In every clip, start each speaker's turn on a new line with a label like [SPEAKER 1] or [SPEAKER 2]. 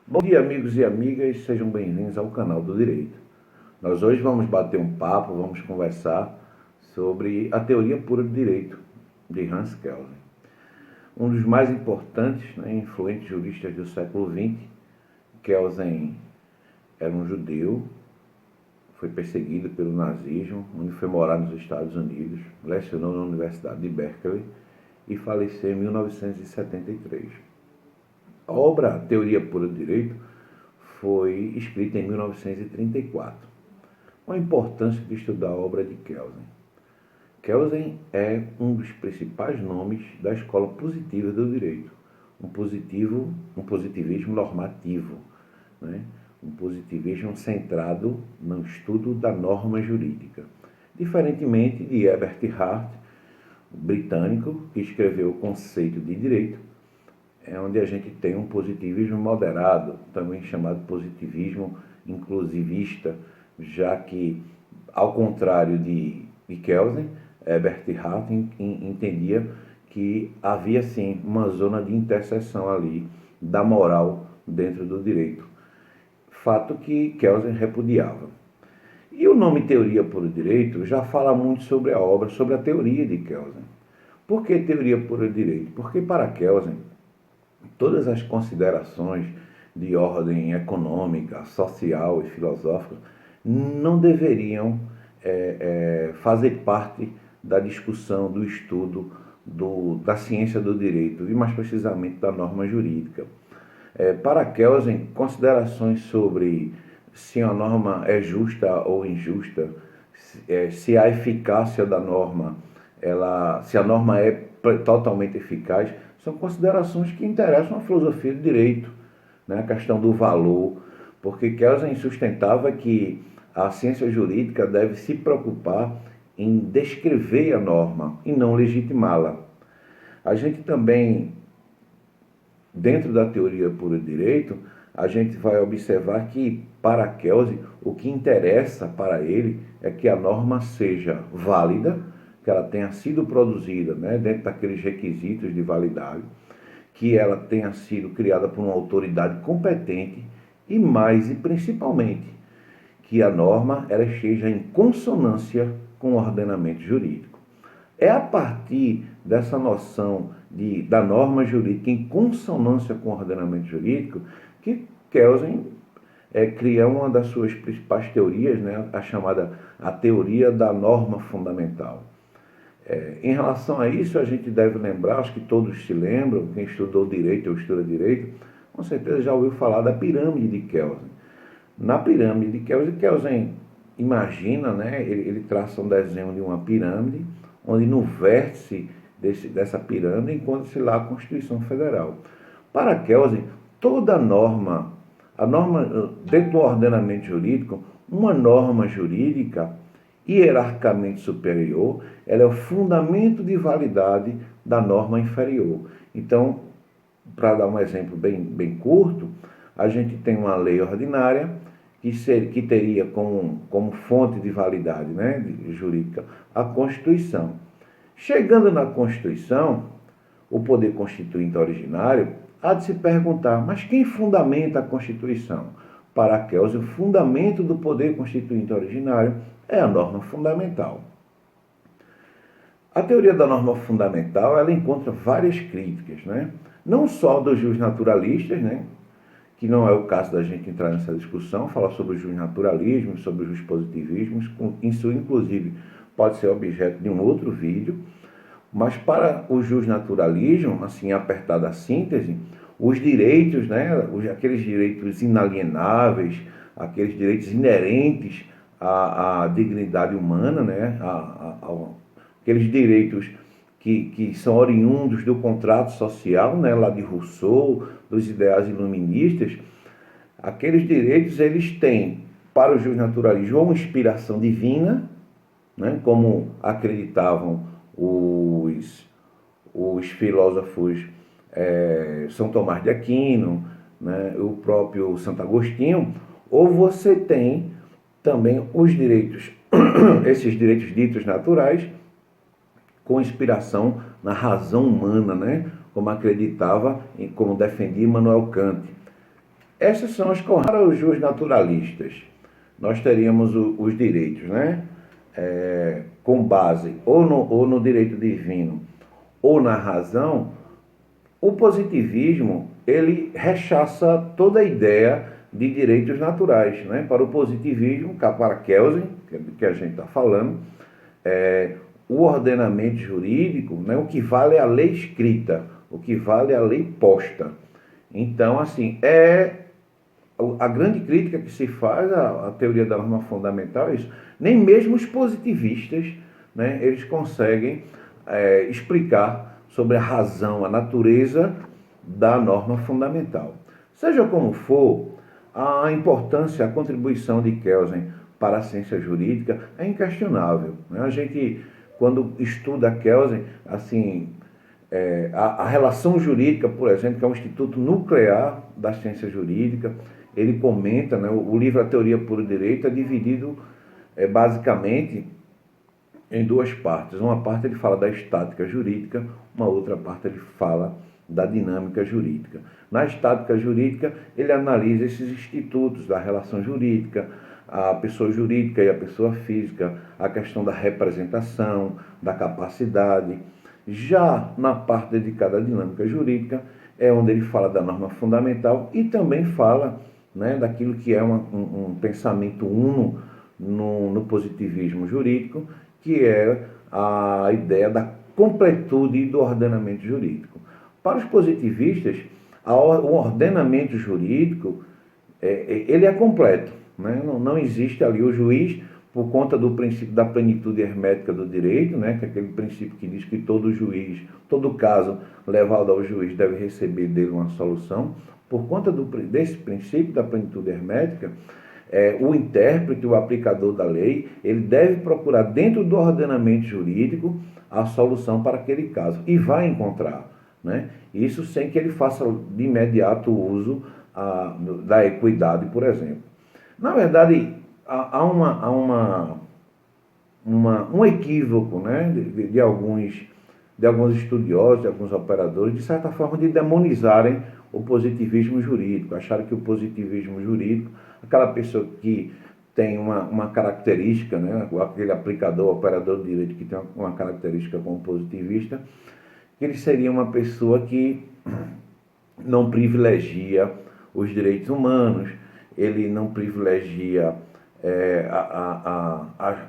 [SPEAKER 1] Bom dia, amigos e amigas, sejam bem-vindos ao canal do Direito. Nós hoje vamos bater um papo, vamos conversar sobre a teoria pura do direito de Hans Kelsen. Um dos mais importantes e influentes juristas do século XX. Kelsen era um judeu, foi perseguido pelo nazismo, onde foi morar nos Estados Unidos, lecionou na Universidade de Berkeley e faleceu em 1973. A obra Teoria Pura do Direito foi escrita em 1934. Qual a importância de estudar a obra de Kelsen? Kelsen é um dos principais nomes da escola positiva do direito, um positivismo normativo, um positivismo centrado no estudo da norma jurídica. Diferentemente de Herbert Hart, britânico, que escreveu o conceito de direito, é onde a gente tem um positivismo moderado, também chamado positivismo inclusivista, já que, ao contrário de Kelsen, Herbert Hart entendia que havia sim uma zona de interseção ali da moral dentro do direito, fato que Kelsen repudiava. E o nome Teoria Pura do Direito já fala muito sobre a obra, sobre a teoria de Kelsen. Por que Teoria Pura do Direito? Porque para Kelsen, todas as considerações de ordem econômica, social e filosófica não deveriam fazer parte da discussão, do estudo da ciência do direito e mais precisamente da norma jurídica. Para Kelsen, considerações sobre se a norma é justa ou injusta, se a eficácia da norma, se a norma é totalmente eficaz, são considerações que interessam a filosofia do direito, a questão do valor, porque Kelsen sustentava que a ciência jurídica deve se preocupar em descrever a norma e não legitimá-la. A gente também, dentro da teoria pura do direito, a gente vai observar que, para Kelsen, o que interessa para ele é que a norma seja válida, que ela tenha sido produzida dentro daqueles requisitos de validade, que ela tenha sido criada por uma autoridade competente e mais e principalmente que a norma ela esteja em consonância com o ordenamento jurídico. É a partir dessa noção da norma jurídica em consonância com o ordenamento jurídico que Kelsen cria uma das suas principais teorias, a chamada a teoria da norma fundamental. Em relação a isso, a gente deve lembrar, acho que todos se lembram, quem estudou direito ou estuda direito, com certeza já ouviu falar da pirâmide de Kelsen. Na pirâmide de Kelsen imagina, ele traça um desenho de uma pirâmide, onde no vértice dessa pirâmide encontra-se lá a Constituição Federal. Para Kelsen, toda norma, dentro do ordenamento jurídico, uma norma jurídica hierarquicamente superior, ela é o fundamento de validade da norma inferior. Então, para dar um exemplo bem curto, a gente tem uma lei ordinária que teria como fonte de validade jurídica a Constituição. Chegando na Constituição, o poder constituinte originário há de se perguntar, mas quem fundamenta a Constituição? Para Kelsen, o fundamento do poder constituinte originário é a norma fundamental. A teoria da norma fundamental ela encontra várias críticas, não só dos justnaturalistas, que não é o caso da gente entrar nessa discussão, falar sobre o justnaturalismo, sobre os justpositivismos, isso inclusive pode ser objeto de um outro vídeo, mas para o justnaturalismo, assim apertada a síntese, os direitos, aqueles direitos inalienáveis, aqueles direitos inerentes à dignidade humana, aqueles direitos que são oriundos do contrato social, lá de Rousseau, dos ideais iluministas, aqueles direitos eles têm, para o justnaturalismo, uma inspiração divina, como acreditavam os filósofos São Tomás de Aquino, o próprio Santo Agostinho, ou você tem também os direitos, esses direitos ditos naturais, com inspiração na razão humana, como acreditava e como defendia Immanuel Kant. Essas são as para os naturalistas. Nós teríamos os direitos, né? Com base ou no direito divino ou na razão. O positivismo, ele rechaça toda a ideia de direitos naturais, né? Para o positivismo, para Kelsen, que a gente está falando, o ordenamento jurídico, né? O que vale é a lei escrita, o que vale é a lei posta. Então, assim, a grande crítica que se faz à teoria da norma fundamental é isso. Nem mesmo os positivistas, né, eles conseguem explicar sobre a razão, a natureza da norma fundamental. Seja como for, a importância, a contribuição de Kelsen para a ciência jurídica é inquestionável, né? A gente, quando estuda Kelsen, assim, a relação jurídica, por exemplo, que é um instituto nuclear da ciência jurídica, ele comenta, né, o livro A Teoria Pura do Direito é dividido basicamente em duas partes. Uma parte ele fala da estática jurídica, uma outra parte ele fala da dinâmica jurídica. Na estática jurídica, ele analisa esses institutos da relação jurídica, a pessoa jurídica e a pessoa física, a questão da representação, da capacidade. Já na parte dedicada à dinâmica jurídica, é onde ele fala da norma fundamental e também fala, né, daquilo que é um pensamento uno no positivismo jurídico, que é a ideia da completude do ordenamento jurídico. Para os positivistas, o ordenamento jurídico ele é completo, né? Não existe ali o juiz, por conta do princípio da plenitude hermética do direito, né? Que é aquele princípio que diz que todo juiz, todo caso levado ao juiz deve receber dele uma solução. Por conta desse princípio da plenitude hermética, o intérprete, o aplicador da lei, ele deve procurar dentro do ordenamento jurídico a solução para aquele caso e vai encontrar, né? Isso sem que ele faça de imediato uso da equidade, por exemplo. Na verdade, há um equívoco, né, de alguns estudiosos, de alguns operadores, de certa forma, de demonizarem o positivismo jurídico, acharam que o positivismo jurídico, aquela pessoa que tem uma característica, né, aquele aplicador, operador de direito que tem uma característica como positivista, que ele seria uma pessoa que não privilegia os direitos humanos, ele não privilegia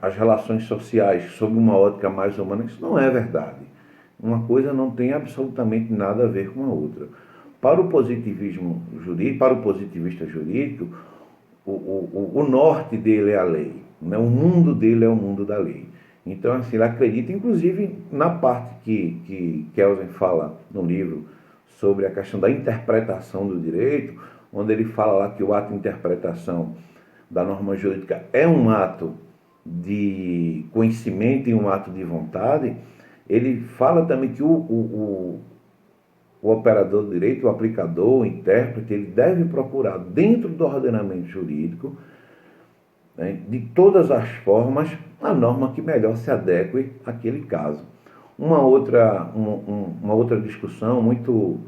[SPEAKER 1] as relações sociais sob uma ótica mais humana. Isso não é verdade. Uma coisa não tem absolutamente nada a ver com a outra. Para o positivismo jurídico, para o positivista jurídico, o norte dele é a lei, né? O mundo dele é o mundo da lei. Então, assim, ele acredita, inclusive, na parte que Kelsen fala no livro sobre a questão da interpretação do direito, onde ele fala lá que o ato de interpretação da norma jurídica é um ato de conhecimento e um ato de vontade. Ele fala também que o operador do direito, o aplicador, o intérprete, ele deve procurar dentro do ordenamento jurídico, né, de todas as formas, a norma que melhor se adeque àquele caso. Uma outra discussão muito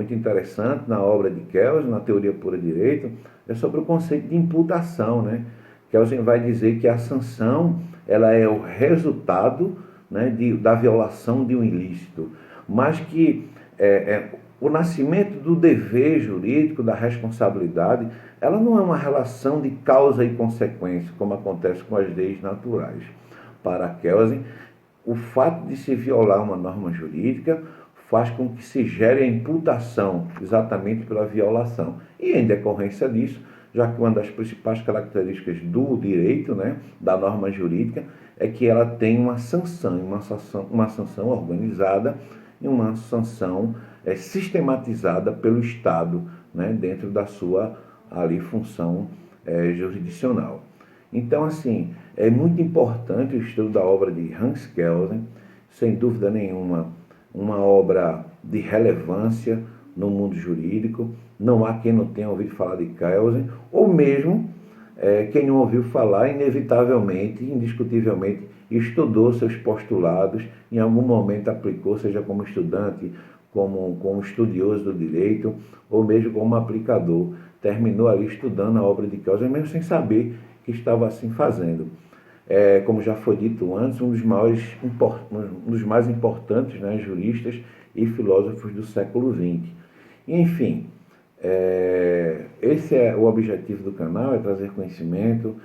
[SPEAKER 1] interessante na obra de Kelsen, na Teoria Pura do Direito, é sobre o conceito de imputação, né? Kelsen vai dizer que a sanção ela é o resultado, né, da violação de um ilícito, mas que o nascimento do dever jurídico, da responsabilidade, ela não é uma relação de causa e consequência, como acontece com as leis naturais. Para Kelsen, o fato de se violar uma norma jurídica faz com que se gere a imputação, exatamente pela violação. E em decorrência disso, já que uma das principais características do direito, né, da norma jurídica, é que ela tem uma sanção organizada e uma sanção sistematizada pelo Estado, né, dentro da sua ali, função jurisdicional. Então, assim, é muito importante o estudo da obra de Hans Kelsen, sem dúvida nenhuma, uma obra de relevância no mundo jurídico. Não há quem não tenha ouvido falar de Kelsen, ou mesmo quem não ouviu falar, inevitavelmente, indiscutivelmente, estudou seus postulados, em algum momento aplicou, seja como estudante, como estudioso do direito, ou mesmo como aplicador, terminou ali estudando a obra de Kelsen, mesmo sem saber que estava assim fazendo. Como já foi dito antes, um dos mais importantes, né, juristas e filósofos do século XX. Enfim, esse é o objetivo do canal, é trazer conhecimento,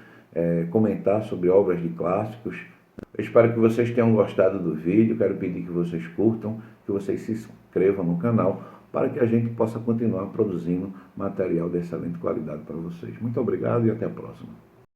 [SPEAKER 1] comentar sobre obras de clássicos. Eu espero que vocês tenham gostado do vídeo, quero pedir que vocês curtam, que vocês se inscrevam no canal, para que a gente possa continuar produzindo material de excelente qualidade para vocês. Muito obrigado e até a próxima.